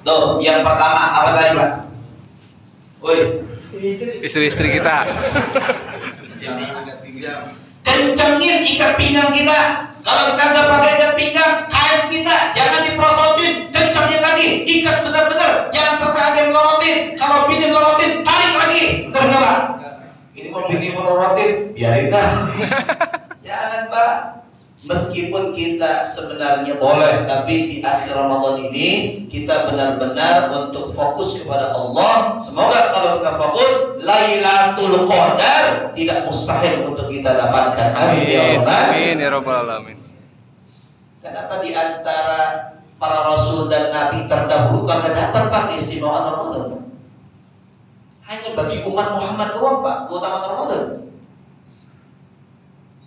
Tuh, yang pertama apa tadi, Pak? Woi, Istri-istri kita. Jangan ikat pinggang. kencengin ikat pinggang kita. Kalau kita nggak pakai ikat pinggang, kain kita jangan diprosotin, kencengin lagi, ikat benar-benar, jangan sampai ada yang lorotin. Kalau bini lorotin, tarik lagi, benar nggak, Pak? Ini mau bini melorotin, biarin dah. Jangan, Pak. Meskipun kita sebenarnya boleh, tapi di akhir Ramadan ini kita benar-benar untuk fokus kepada Allah. Semoga kalau kita fokus, Lailatul Qadar tidak mustahil untuk kita dapatkan. Amin. Amin ya rabbal alamin. Kenapa di antara para rasul dan nabi terdahulu kagak dapat, Pak, keistimewaan Ramadan? Hanya bagi umat Muhammad doang, Pak, keutamaan Ramadan.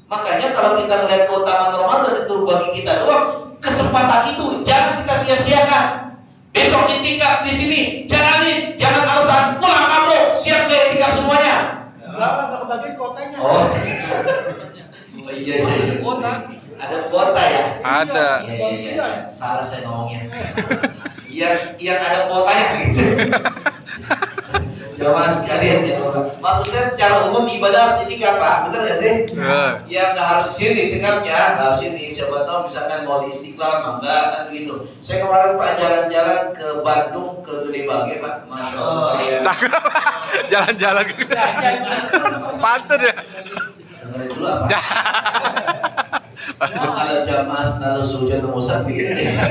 Makanya kalau kita melihat keutamaan Ramadan itu bagi kita doang, kesempatan itu jangan kita sia-siakan. Besok itikaf di sini, jalanin, jangan alasan pulang kampung, siap ke itikaf semuanya. Enggak kebagi kotanya. Oh iya, ada kuota. Ada kuota ya? Ada. Iya. Salah saya ngomongnya. Yang ada kuotanya gitu. Jamaah sekalian ya, maksud saya secara umum ibadah harus itikaf, Pak, betul nggak sih? Ya nggak harus di sini itikafnya, nggak harus sini. Siapa tahu misalkan mau di Istiqlal, enggak kan gitu. Saya kemarin, Pak, jalan-jalan ke Bandung, ke Gede Bage, Pak, masya Allah. Jalan-jalan. Pantun ya. Dengerin dulu apa? Kalau jamaah lalu sujan Musa begini.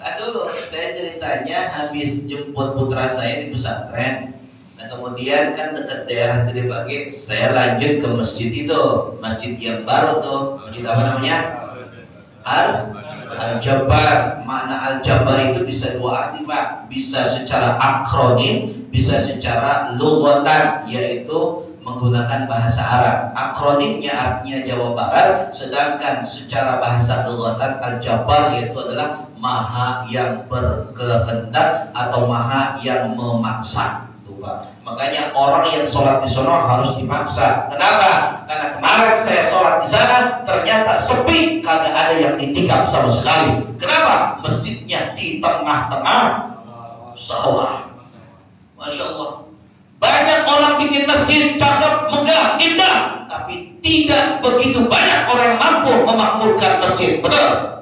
Aduh, saya ceritanya habis jemput putra saya di pesantren. Nah, kemudian kan dekat daerah Gede Bage, saya lanjut ke masjid itu, masjid yang baru tuh, masjid apa namanya? Al-Jabbar. Makna Al-Jabbar itu bisa dua arti, Pak. Bisa secara akronim, bisa secara lughatan, yaitu menggunakan bahasa Arab. Akronimnya artinya Jawa Barat, sedangkan secara bahasa lughatan Al-Jabbar yaitu adalah Maha yang berkehendak atau Maha yang memaksa. Makanya orang yang sholat di sana harus dipaksa. Kenapa? Karena kemarin saya sholat di sana ternyata sepi, kagak ada yang itikaf sama sekali. Kenapa? Masjidnya di tengah-tengah sawah. Masya Allah. Banyak orang bikin masjid cakep, megah, indah, tapi tidak begitu banyak orang yang mampu memakmurkan masjid. Betul?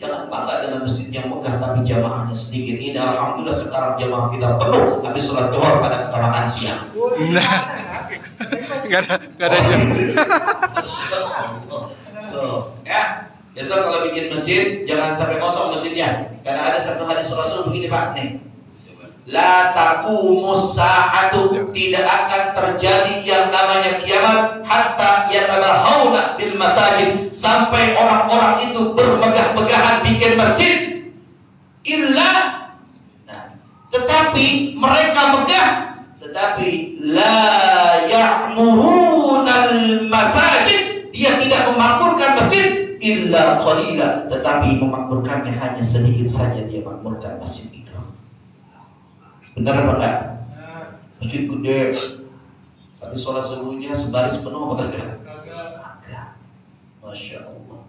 Jangan bangga dengan masjid yang megah tapi jamaahnya sedikit. Ini alhamdulillah sekarang jamaah kita penuh habis sholat zuhur pada kekarangan siang. Nah, nggak ada jam. Ya, besok kalau bikin masjid jangan sampai kosong masjidnya. Karena ada satu hadis Rasul begini, Pak, nih. La taqumus sa'atu, tidak akan terjadi yang namanya kiamat hatta yatabahawna bil masajid, sampai orang-orang itu bermegah-megahan bikin masjid. Tetapi mereka megah, tetapi la ya'murunal masajid, dia tidak memakmurkan masjid illa qalila, tetapi memakmurkannya hanya sedikit saja dia makmurkan masjid itu. Benar apa enggak? Masjid gede, tapi sholat subuhnya sebaris penuh apa enggak? Enggak. Masya Allah.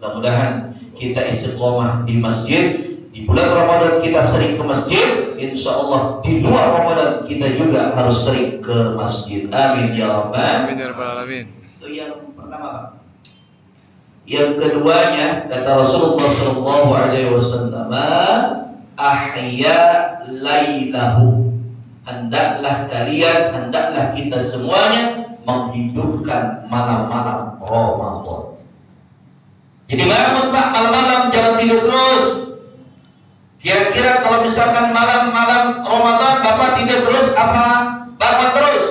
Mudah-mudahan kita istiqomah di masjid. Di bulan Ramadan kita sering ke masjid. Insya Allah di luar Ramadan kita juga harus sering ke masjid. Amin ya rabbal alamin. Itu yang pertama, Pak. Yang keduanya kata Rasulullah SAW, ahya lailahu, hendaklah kita semuanya menghidupkan malam-malam Ramadan. Jadi bangun, Pak, malam-malam, jangan tidur terus. Kira-kira kalau misalkan malam-malam Ramadan Bapak tidur terus apa bangun terus?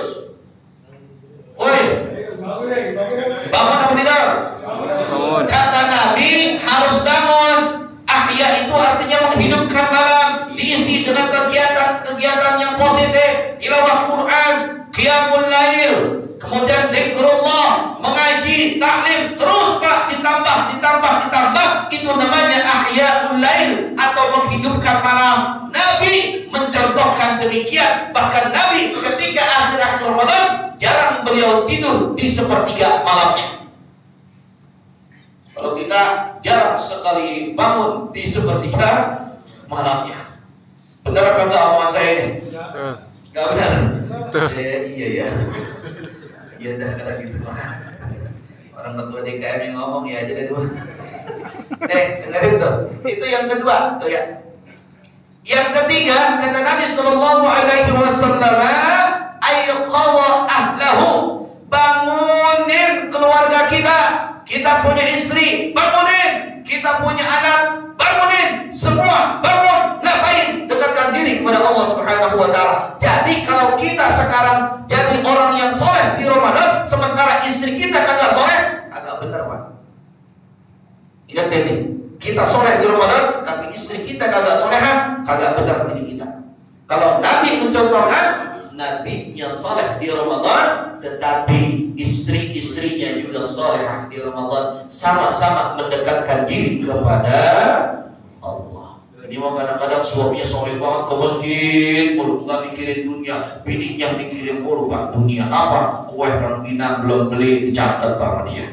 Woi, bangun apa tidur? Kata Nabi harus bangun. Ahya itu artinya menghidupkan malam, diisi dengan kegiatan yang positif, tilawah Quran, qiyamul lail, kemudian zikrullah, mengaji, taklim, terus, Pak, ditambah, itu namanya ahyaul lail atau menghidupkan malam. Nabi mencontohkan demikian, bahkan Nabi ketika akhir-akhir Ramadan jarang beliau tidur di sepertiga malamnya. Kalau kita jarang sekali bangun di sepertiga malamnya. Benar apa enggak omongan saya ini? Tuh. Enggak benar. Tuh. Iya ya. Iya dah kalau gitu. Orang ketua DKM yang ngomong ya aja deh dulu. Dengerin tuh. Itu yang kedua tuh ya. Yang ketiga kata Nabi Sallallahu Alaihi Wasallam, ayqadha ahlahu, bangunin keluarga kita. Kita punya istri, bangunin. Kita punya anak, bangunin. Semua bangun. Ngapain? Dekatkan diri kepada Allah Subhanahu Wa Taala. Jadi kalau kita sekarang jadi orang yang soleh di Ramadan, sementara istri kita kagak soleh, agak benar Pak. Ingat ini, kita soleh di Ramadan, tapi istri kita kagak soleha, kagak benar diri kita. Kalau Nabi mencontohkan, Nabinya soleh di Ramadan, tetapi istri-istrinya juga soleh di Ramadan, sama-sama mendekatkan diri kepada Allah. Ini mah kadang-kadang suaminya soleh banget ke masjid, mulu nggak mikirin dunia, bininya mikirin mulu Pak, dunia apa? Kue rengginang belum beli, dicatat banget dia.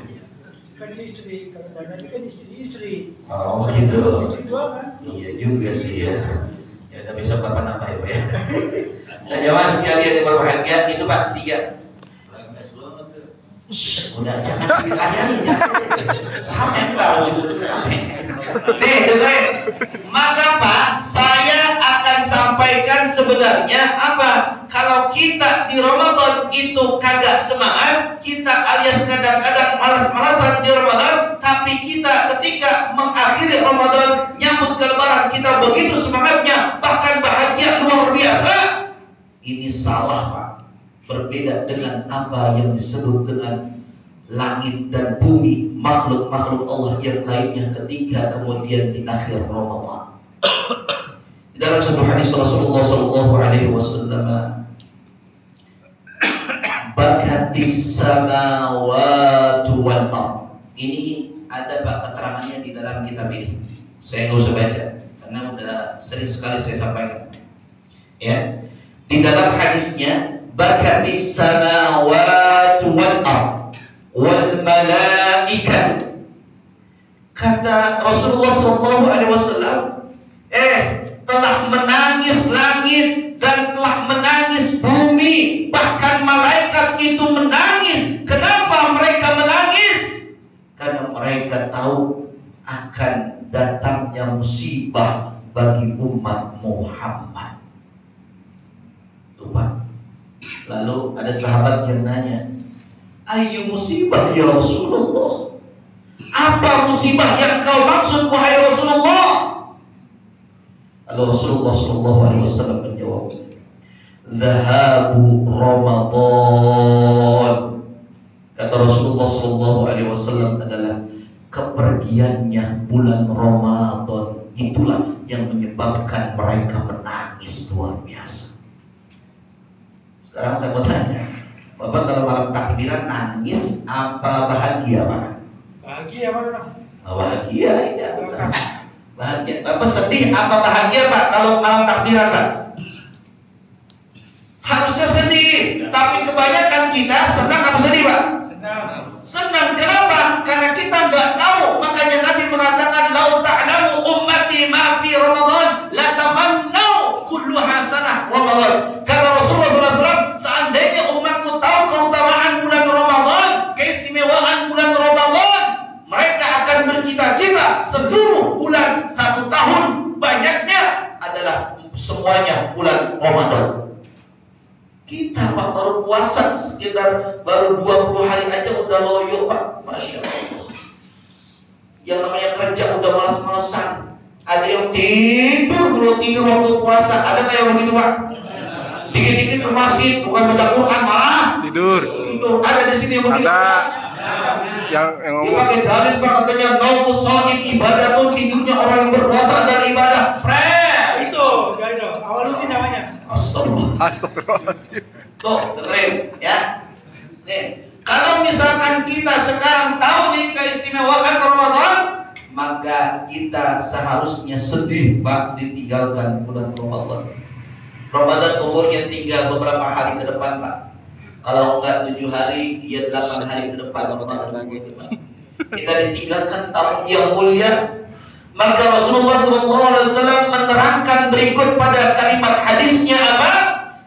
Kan istri, kalau banyak kan istri-istri. Oh gitu. Istri dua kan? Iya juga sih ya. Ya udah besok Bapak nambah ya Pak ya. Nah jemaah sekalian yang berbahagia, itu Pak 3. Udah jangan dilayani ya. Mental nih dengerin. Maka Pak, saya akan sampaikan sebenarnya apa? Kalau kita di Ramadan itu kagak semangat, kita alias kadang-kadang malas-malasan di Ramadan, tapi kita ketika mengakhiri Ramadan, nyambut ke Lebaran, kita begitu semangatnya, bahkan bahagia luar biasa. Ini salah Pak. Berbeda dengan apa yang disebut dengan langit dan bumi, makhluk-makhluk Allah yang lainnya ketika kemudian di akhir Ramadan. Dalam sebuah hadis Rasulullah Sallallahu Alaihi Wasallam, bakatis samawati wal ardh. Ini ada Pak keterangannya di dalam kitab ini. Saya nggak usah baca karena udah sering sekali saya sampaikan. Ya, di dalam hadisnya bakatis samawati wal ardh wal malaikat. Kata Rasulullah Sallallahu Alaihi Wasallam, telah menangis langit dan telah menangis bumi, bahkan malaikat itu menangis. Kenapa mereka menangis? Karena mereka tahu akan datangnya musibah bagi umat Muhammad. Tuh, lalu ada sahabat yang nanya, ayu musibah ya Rasulullah? Apa musibah yang kau maksud wahai Rasulullah? Lalu Rasulullah Sallallahu Alaihi Wasallam menjawab, Zahabu Ramadan. Kata Rasulullah Sallallahu Alaihi Wasallam adalah kepergiannya bulan Ramadan. Itulah yang menyebabkan mereka menangis luar biasa. Sekarang saya mau tanya, Bapak kalau malam takbiran nangis apa bahagia Pak? Bahagia mana? Bahagia ya. Bahagia. Bapak sedih apa bahagia Pak kalau malam takbiran Pak? Harusnya sedih. Tapi kebanyakan kita senang apa sedih Pak? Senang. Senang. Kenapa? Karena kita nggak tahu. Makanya Nabi mengatakan, lau ta'lamu ummati ma fi Ramadan la tamannau kullu hasanah Ramadan. Kata Rasulullah SAW, seandainya umatku tahu keutamaan bulan Ramadan, keistimewaan bulan Ramadan, mereka akan bercita-cita seluruh bulan 1 tahun banyaknya adalah semuanya bulan Ramadan. Kita Pak baru puasa sekitar baru 20 hari aja udah loyo Pak, Masya Allah. Yang namanya kerja udah malas-malasan. Ada yang tidur waktu puasa. Ada nggak yang begitu Pak? Dikit-dikit ke masjid bukan baca Quran malah Tidur. itu ada di sini yang begitu. Ada yang ngomong. Dipakai dalil Pak, katanya naumus shaim ibadah tuh, tidurnya orang yang berpuasa adalah ibadah. Itu, gak itu. Awaludin namanya. Astagfirullahaladzim. Tuh, dengerin ya. Nih, kalau misalkan kita sekarang tahu nih keistimewaan Ramadan, maka kita seharusnya sedih Pak ditinggalkan bulan Ramadan. Ramadan umurnya tinggal beberapa hari ke depan Pak. Kalau enggak 7 hari, ya 8 hari ke depan Ramadan. Kita ditinggalkan tahun yang mulia. Maka Rasulullah SAW menerangkan berikut pada kalimat hadisnya apa?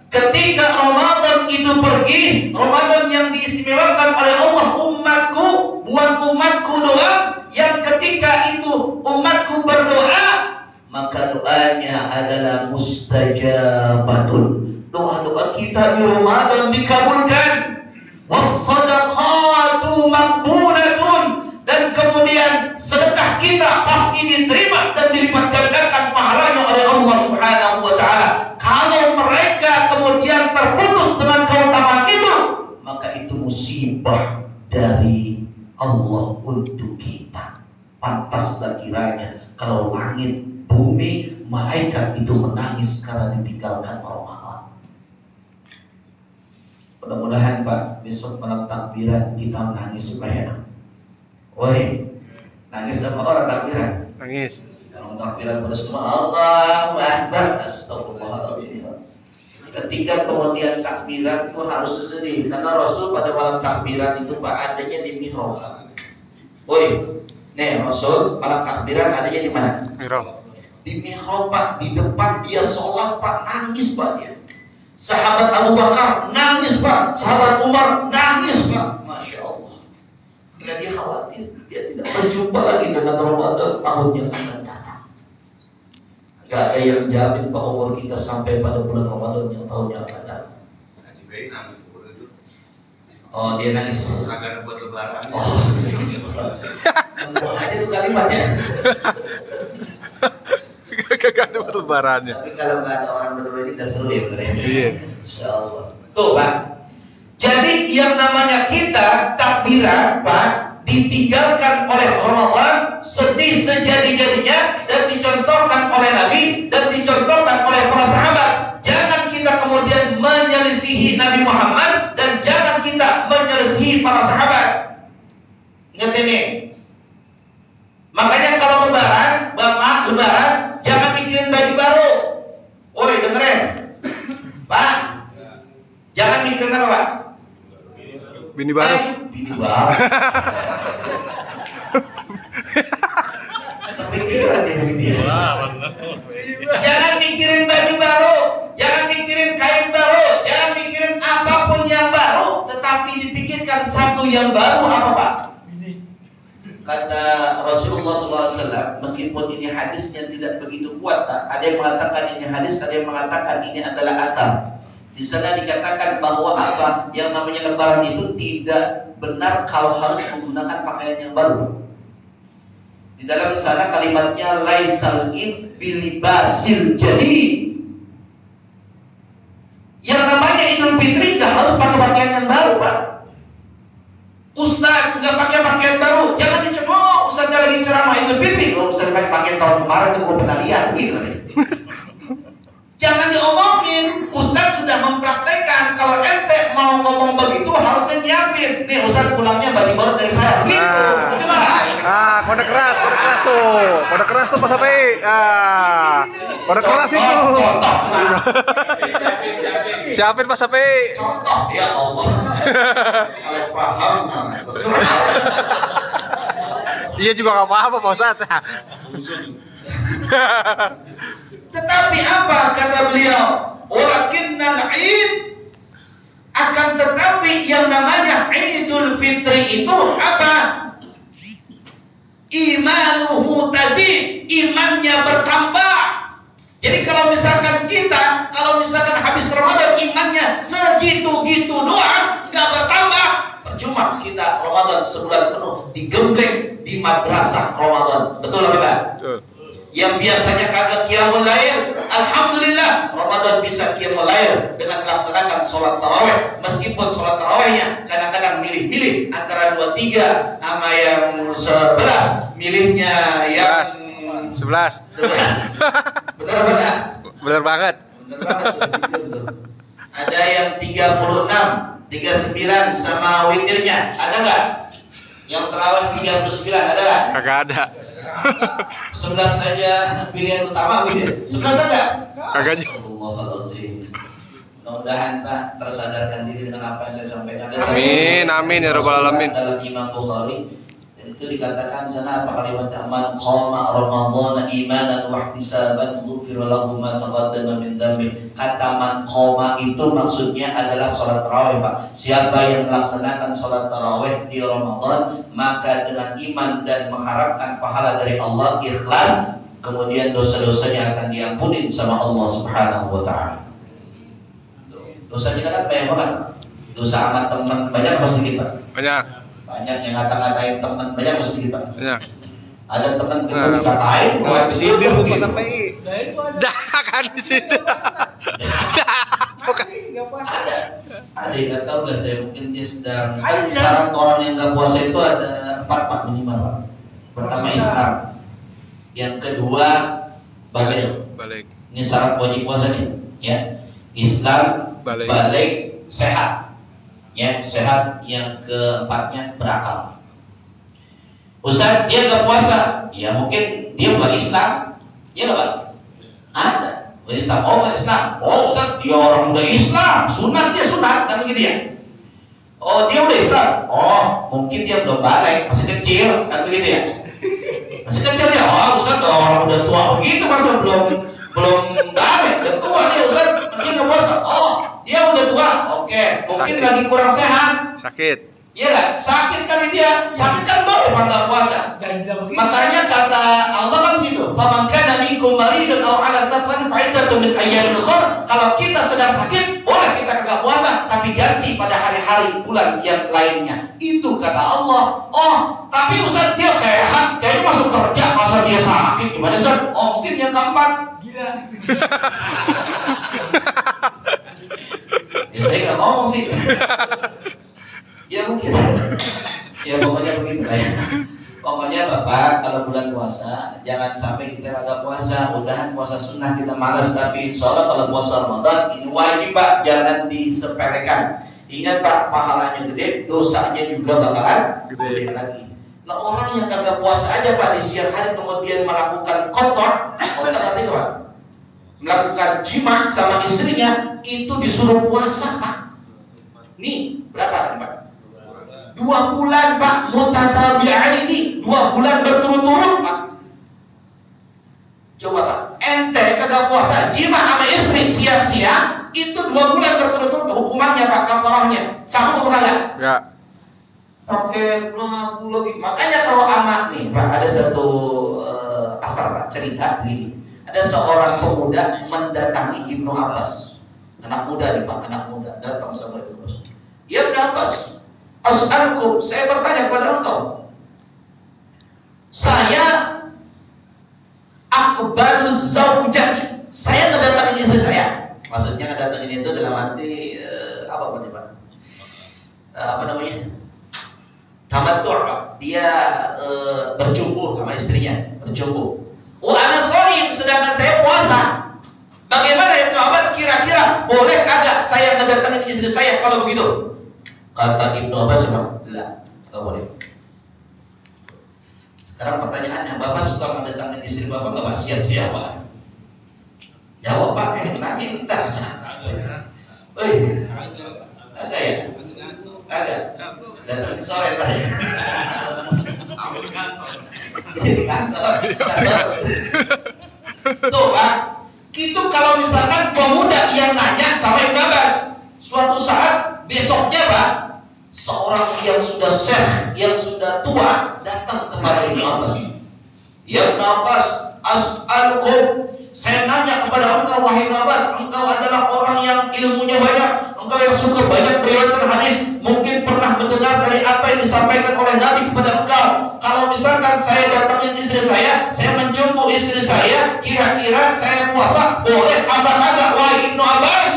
Ketika Ramadan itu pergi, Ramadan yang diistimewakan oleh Allah umatku, buat umatku doang, yang ketika itu umatku berdoa, maka doanya adalah mustajabatun. Doa-doa kita di Ramadan dikabulkan. Was-sadaqatu maqbulatun, dan kemudian sedekah kita pasti diterima dan dilipat gandakan pahalanya oleh Allah Subhanahu wa taala. Kalau mereka kemudian terputus dengan keutamaan itu, maka itu musibah dari Allah untuk kita. Pantaslah kiranya kalau langit, bumi, malaikat itu menangis karena ditinggalkan Ramadan. Mudah-mudahan Pak, besok malam takbiran kita menangis supaya. Woi, nangis apa orang takbiran? Nangis. Kalau takbiran pada semua Allahu Akbar, astagfirullahaladzim. Ketika kemudian takbiran itu harus sedih, karena Rasul pada malam takbiran itu Pak adanya di mihrab. Woi, nih Rasul malam takbiran adanya di mana? Mihrab. Di mihrab Pak, di depan dia sholat Pak, nangis Pak dia. Sahabat Abu Bakar nangis Pak, sahabat Umar nangis Pak. Masya Allah. Bila dia khawatir, dia tidak berjumpa lagi dengan Ramadan tahun yang akan datang. Gak ada yang jamin Pak umur kita sampai pada bulan Ramadan yang tahun yang akan datang. Jibril nangis itu. Oh dia nangis. Agak buat lebaran. Oh, buang aja tuh kalimatnya. Gak ada lebarannya. Tapi kalau nggak ada orang berdua ini nggak seru ya bener ya. Iya. Insya Allah. Tuh Pak. Jadi yang namanya kita takbiran Pak ditinggalkan oleh Ramadan, sedih sejadi-jadinya, dan dicontohkan oleh Nabi dan dicontohkan oleh para sahabat. Jangan kita kemudian menyelisihi Nabi Muhammad dan jangan kita menyelisihi para sahabat. Ingat ini. Makanya kalau lebaran, Bapak lebaran, jangan mikirin baju baru. Woi dengerin, Pak. Jangan mikirin apa Pak? Bini baru. Bini baru. Kepikiran dia begitu ya. Jangan mikirin baju baru, jangan mikirin kain baru, jangan mikirin apapun yang baru, tetapi dipikirkan satu yang baru apa Pak? Kata Rasulullah SAW, meskipun ini hadisnya tidak begitu kuat, ada yang mengatakan ini hadis, ada yang mengatakan ini adalah athar. Di sana dikatakan bahwa apa yang namanya lebaran itu tidak benar kalau harus menggunakan pakaian yang baru. Di dalam sana kalimatnya laisal id bilibasil jadi. Yang namanya Idul Fitri nggak harus pakai pakaian yang baru, Pak. Ustaz nggak pakai pakaian baru, jangan dicemooh. Ustaznya lagi ceramah Idul Fitri, oh Ustaz pakai pakaian tahun kemarin tuh gue pernah lihat begitu. Jangan diomongin, Ustaz sudah mempraktekkan. Kalau ente mau ngomong begitu harusnya nyiapin. Nih Ustaz pulangnya baju baru dari saya. Gitu. Kode keras tuh. Kode keras tuh Pak Sapi. Kode keras itu. Siapin Pak Sapi. Contoh ya Allah. Kalau paham. Iya juga nggak apa-apa Pak Ustadz. Tetapi apa kata beliau? Walakinnal Id, akan tetapi yang namanya Idul Fitri itu apa? Imanuhu tazid, imannya bertambah. Jadi kalau misalkan habis Ramadan imannya segitu-gitu doang, nggak bertambah, percuma kita Ramadan sebulan penuh digembleng di madrasah Ramadan. Betul apa Pak? Betul. Yang biasanya kagak qiyamul lail, alhamdulillah Ramadan bisa qiyamul lail dengan melaksanakan sholat tarawih. Meskipun sholat tarawihnya kadang-kadang milih-milih antara 23 sama yang 11, milihnya yang 11. Benar-benar. Bener banget. Benar banget. Betul. Ada yang 36, 39 sama witirnya, ada nggak? Yang terawih 39 ada nggak? Kagak ada. 11 aja pilihan utama gitu. 11 ada? Kagak juga. Astagfirullahaladzim. Mudah-mudahan Pak tersadarkan diri dengan apa yang saya sampaikan. Amin, amin ya rabbal alamin. Dalam Imam Bukhari dan Itu dikatakan sana apa kalimatnya, man qama ramadhana imanan wa ihtisaban ghufira lahu ma taqaddama min dhanbi. Kata man qama itu maksudnya adalah salat tarawih, Pak. Siapa yang melaksanakan salat tarawih di Ramadan, maka dengan iman dan mengharapkan pahala dari Allah, ikhlas, kemudian dosa-dosanya akan diampuni sama Allah Subhanahu wa taala. Dosa kita kan banyak banget. Dosa sama teman banyak apa sedikit, Pak? Banyak. Banyak yang ngata-ngatain teman banyak apa sedikit, Pak? Banyak. Ada teman kita dikatain, Nah, di sini lu pas sampai Nah itu ada. dah kan di situ. Nggak puasa. Ada yang nggak tahu nggak saya, mungkin dia sedang Ada. syarat orang yang nggak puasa itu ada 4 Pak minimal, Pak. Pertama Islam, yang kedua balik. Balik. Ini syarat wajib puasa nih, ya. Islam, Balik. balik, sehat, ya, sehat. Yang keempatnya berakal. Ustaz, dia nggak puasa, ya mungkin dia bukan Islam, ya nggak Pak? Ada. Islam, oh bukan Islam, oh Ustaz, dia orang udah Islam, sunat dia sunat, kan begitu ya? Oh dia udah Islam, oh mungkin dia belum balik, masih kecil, kan begitu ya? Masih kecil dia, oh Ustaz, orang udah tua begitu, masa belum balik, udah tua dia Ustaz, dia nggak puasa, oh dia udah tua, oke, mungkin Sakit. lagi kurang sehat, Sakit. iya kan? Sakit kali dia, sakit kan boleh nggak puasa. Dan tidak begitu. Makanya kata Allah kan begitu, faman kana minkum maridun aw ala safarin fa iddatun min ayyamin ukhra. Kalau kita sedang sakit, boleh kita enggak puasa, tapi ganti pada hari-hari bulan yang lainnya. Itu kata Allah. Oh, tapi Ustaz dia sehat, jadi masuk kerja, masa dia sakit gimana Ustaz? Oh, mungkin yang keempat. Gila. Ya saya nggak ngomong sih. Ya mungkin. Ya pokoknya begitu lah ya. Pokoknya Bapak kalau bulan puasa jangan sampai kita agak puasa. Udahan puasa sunnah kita malas, tapi insya Allah kalau puasa Ramadan ini wajib Pak, jangan disepelekan. Ingat Pak, pahalanya gede, dosanya juga bakalan gede lagi. Nah orang yang kagak puasa aja Pak di siang hari kemudian melakukan kotor artinya Pak, melakukan jima sama istrinya, itu disuruh puasa Pak. Nih berapa kan Pak? 2 bulan Pak, mutatabi'an ini 2 bulan berturut-turut Pak. Coba Pak, ente kagak puasa jima sama istri siang-siang, itu 2 bulan berturut-turut, hukumannya Pak, kafarahnya sama apa kagak? Ya. Oke, lagi. Makanya kalau anak nih Pak, ada satu asar Pak, cerita begini. Ada seorang pemuda mendatangi Ibnu Abbas. Anak muda nih Pak, anak muda datang sama Ibnu Abbas. Ya Ibnu Abbas, as'alkum, saya bertanya kepada engkau. Saya akbalu zaujati, saya ngedatangin istri saya. Maksudnya ngedatangin itu dalam arti apa Pak? Apa namanya? Tamattu' Pak. Dia berjumpa sama istrinya, berjumpa. Wa ana shaim, sedangkan saya puasa. Bagaimana Ibnu Abbas, kira-kira boleh kagak saya ngedatangin istri saya kalau begitu? Kata Ibnu Abbas, lah, nggak boleh. Sekarang pertanyaannya, Bapak suka mendatangin istri Bapak nggak Pak? Siapa? Jawab Pak, nanya kita. Woi, agak ya? Agak. Datang sore tadi. Di kantor. Tuh Pak, itu kalau misalkan pemuda yang nanya sama Ibnu Abbas, suatu saat besoknya Pak, seorang yang sudah syekh, yang sudah tua datang kepada Ibnu Abbas. Ya Ibnu Abbas, as'alukum, saya nanya kepada engkau wahai Ibnu Abbas, engkau adalah orang yang ilmunya banyak, engkau yang suka banyak meriwayatkan hadis, mungkin pernah mendengar dari apa yang disampaikan oleh Nabi kepada engkau. Kalau misalkan saya datangin istri saya menjumpu istri saya, kira-kira saya puasa boleh apa kagak wahai Ibnu Abbas?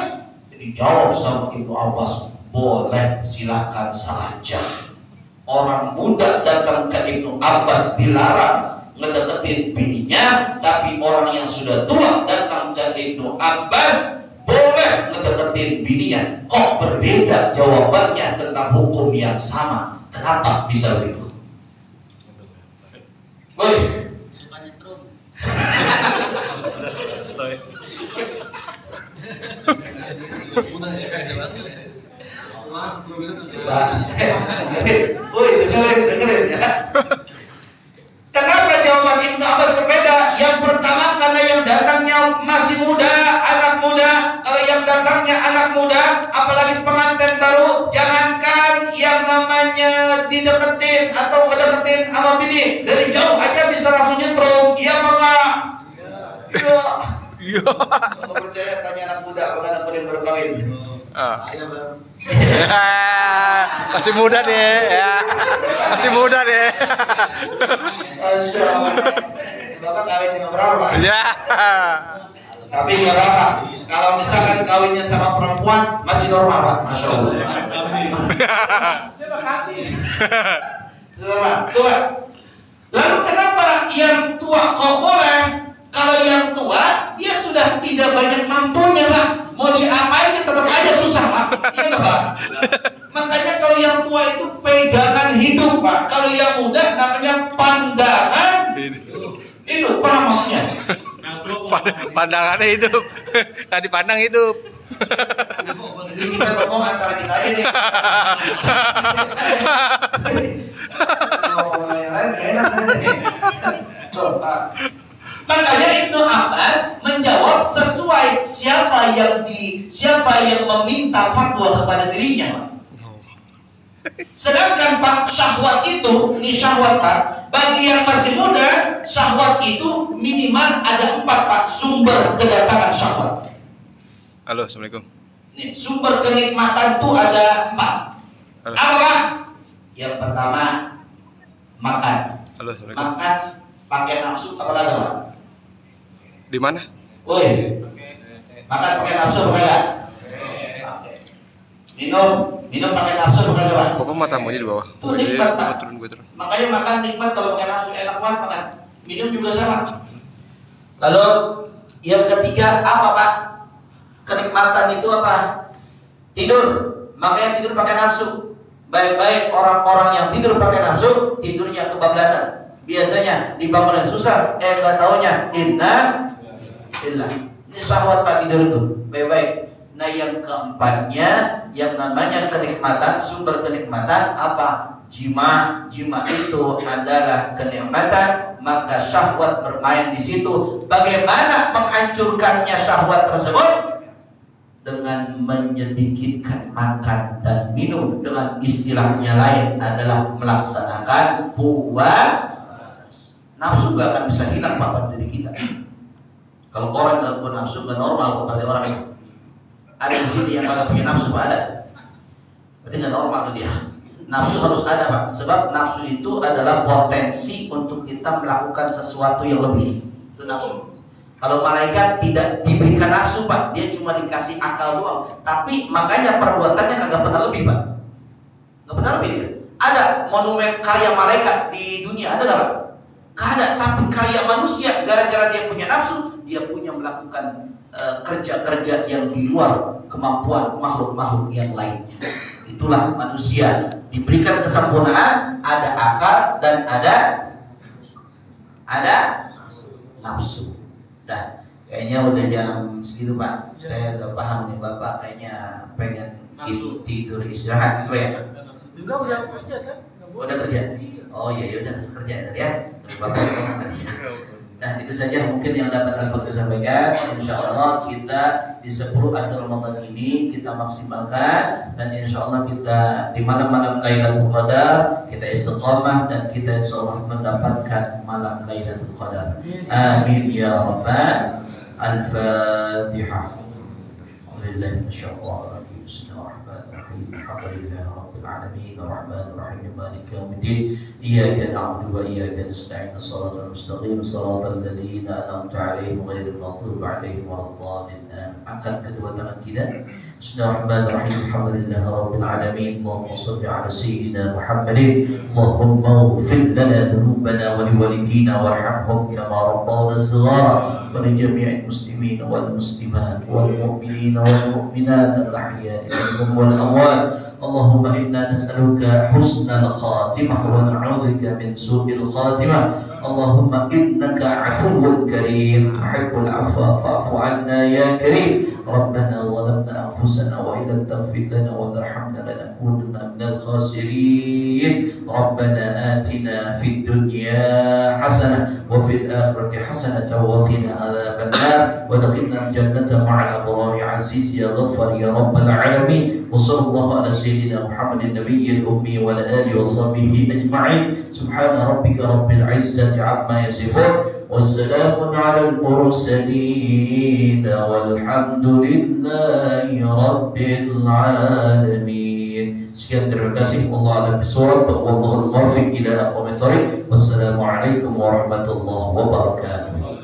Jadi jawab sama Ibnu Abbas, boleh, silahkan saja. Orang muda datang ke Ibnu Abbas dilarang ngedeketin bininya, tapi orang yang sudah tua datang ke Ibnu Abbas boleh ngedeketin bininya. Kok berbeda jawabannya tentang hukum yang sama? Kenapa bisa begitu? Woi, woi dengerin ya. masih muda, anak muda, kalau yang datangnya anak muda, apalagi pengantin baru, jangankan yang namanya dideketin atau ngedeketin sama bini, dari jauh aja bisa langsung nyetrum. Iya apa enggak? Iya. Iya. Kalau percaya tanya anak muda, apakah anak muda yang baru kawin? Saya baru. Masih muda deh, ya. Masih muda deh. Masya Allah. Bapak kawin dengan berapa? Ya. Tapi nggak apa-apa. Kalau misalkan kawinnya sama perempuan masih normal Pak. Masya Allah. Tua. Lalu kenapa yang tua kok boleh? Kalau yang tua dia sudah tidak banyak mampunya Pak. Mau diapain dia tetap aja susah Pak. Iya nggak Pak? Makanya kalau yang tua itu pegangan hidup Pak. Kalau yang muda namanya pandangan hidup. Paham maksudnya? Pandangannya hidup. Nggak dipandang hidup. Jadi kita ngomong antara kita aja nih. Ngomong yang lain enak aja. Makanya Ibnu Abbas menjawab sesuai siapa yang meminta fatwa kepada dirinya. Sedangkan Pak, syahwat itu, ini syahwat Pak, bagi yang masih muda, syahwat itu minimal ada 4 Pak sumber kedatangan syahwat. Halo, assalamualaikum. Nih, sumber kenikmatan itu ada 4. Halo. Apa Pak? Yang pertama, makan. Halo, assalamualaikum. Makan pakai nafsu apa kagak Pak? Di mana? Woi, makan pakai nafsu apa kagak? Pakai. Minum pakai nafsu apa kagak Pak? Bapak matamu aja di bawah. Tuh nikmat Pak. Gue turun. Makanya makan nikmat kalau pakai nafsu enak banget makan. Minum juga sama. Lalu yang ketiga apa Pak? Kenikmatan itu apa? Tidur. Makanya tidur pakai nafsu. Baik-baik orang-orang yang tidur pakai nafsu, tidurnya kebablasan. Biasanya dibangunin susah, nggak taunya illah. Ini syahwat Pak tidur itu. Baik-baik. Nah yang keempatnya, yang namanya kenikmatan, sumber kenikmatan apa? Jima itu adalah kenikmatan, maka syahwat bermain di situ. Bagaimana menghancurkannya syahwat tersebut? Dengan menyedikitkan makan dan minum. Dengan istilahnya lain adalah melaksanakan puasa. Nafsu gak akan bisa hilang pada diri kita. Kalau orang gak punya nafsu gak normal pada orang itu. Ada di sini yang gak punya nafsu Pak, ada. Berarti gak normal tuh dia. Nafsu harus ada Pak. Sebab nafsu itu adalah potensi untuk kita melakukan sesuatu yang lebih. Itu nafsu. Kalau malaikat tidak diberikan nafsu Pak, dia cuma dikasih akal doang. Tapi makanya perbuatannya kagak pernah lebih Pak. Gak pernah lebih dia. Ada monumen karya malaikat di dunia, ada gak Pak? Gak ada. Tapi karya manusia, gara-gara dia punya nafsu, dia punya melakukan kerja-kerja yang di luar kemampuan makhluk-makhluk yang lainnya. Itulah manusia, diberikan kesempurnaan, ada akal dan ada nafsu. Dah, kayaknya udah jam segitu Pak. Saya udah paham nih Bapak kayaknya pengen tidur istirahat gitu ya. Juga udah kerja kan? Udah kerja? Oh iya udah kerja ya. Bapak nah itu saja mungkin yang dapat Bapak sampaikan. Insya Allah kita di 10 akhir Ramadan ini kita maksimalkan, dan insya Allah kita di malam-malam Lailatul Qadar kita istiqamah dan kita insya Allah mendapatkan malam Lailatul Qadar. Amin ya Rabbal Al-Fatihah. Alhamdulillah insyaallah. Bismillahirrahmanirrahim. Alhamdulillah rabbil alamin arrahmanir rahim maliki yaumiddin. Iyyaka na'budu wa iyyaka nasta'in. Shiratal mustaqim shiratal ladzina an'amta 'alaihim ghairil maghdubi 'alaihim waladdallin. Angkat kedua tangan kita. Bismillahirrahmanirrahim. Alhamdulillah rabbil alamin. Allahumma shalli 'ala sayyidina Muhammadin. Allahumma ighfir lana dhunubana wa liwalidina warhamhum kama rabbawna shighara. ولجميع المسلمين والمسلمات والمؤمنين والمؤمنات الأحياء منهم والأموات. اللهم إنا نسألك حسن الخاتمة ونعوذ بك من سوء الخاتمة. اللهم إنك عفو كريم تحب العفو فاعف عنا يا كريم. ربنا ظلمنا أنفسنا وإن لم تغفر لنا وترحمنا لنكونن من الخاسرين. ربنا آتنا في الدنيا حسنة وفي الآخرة حسنة وقنا عذاب النار وادخلنا الجنة مع الأبرار عزيز يا غفار يا رب العالمين وصلى الله على سيدنا محمد النبي الأمي وعلى آله وصحبه أجمعين سبحان ربك رب العزة عما يصفون والسلام على المرسلين والحمد لله رب العالمين. Sekian, terima kasih. Allah a'lam bishawab. Wallahul muwaffiq ila aqwamit thoriq. Wassalamualaikum warahmatullahi wabarakatuh.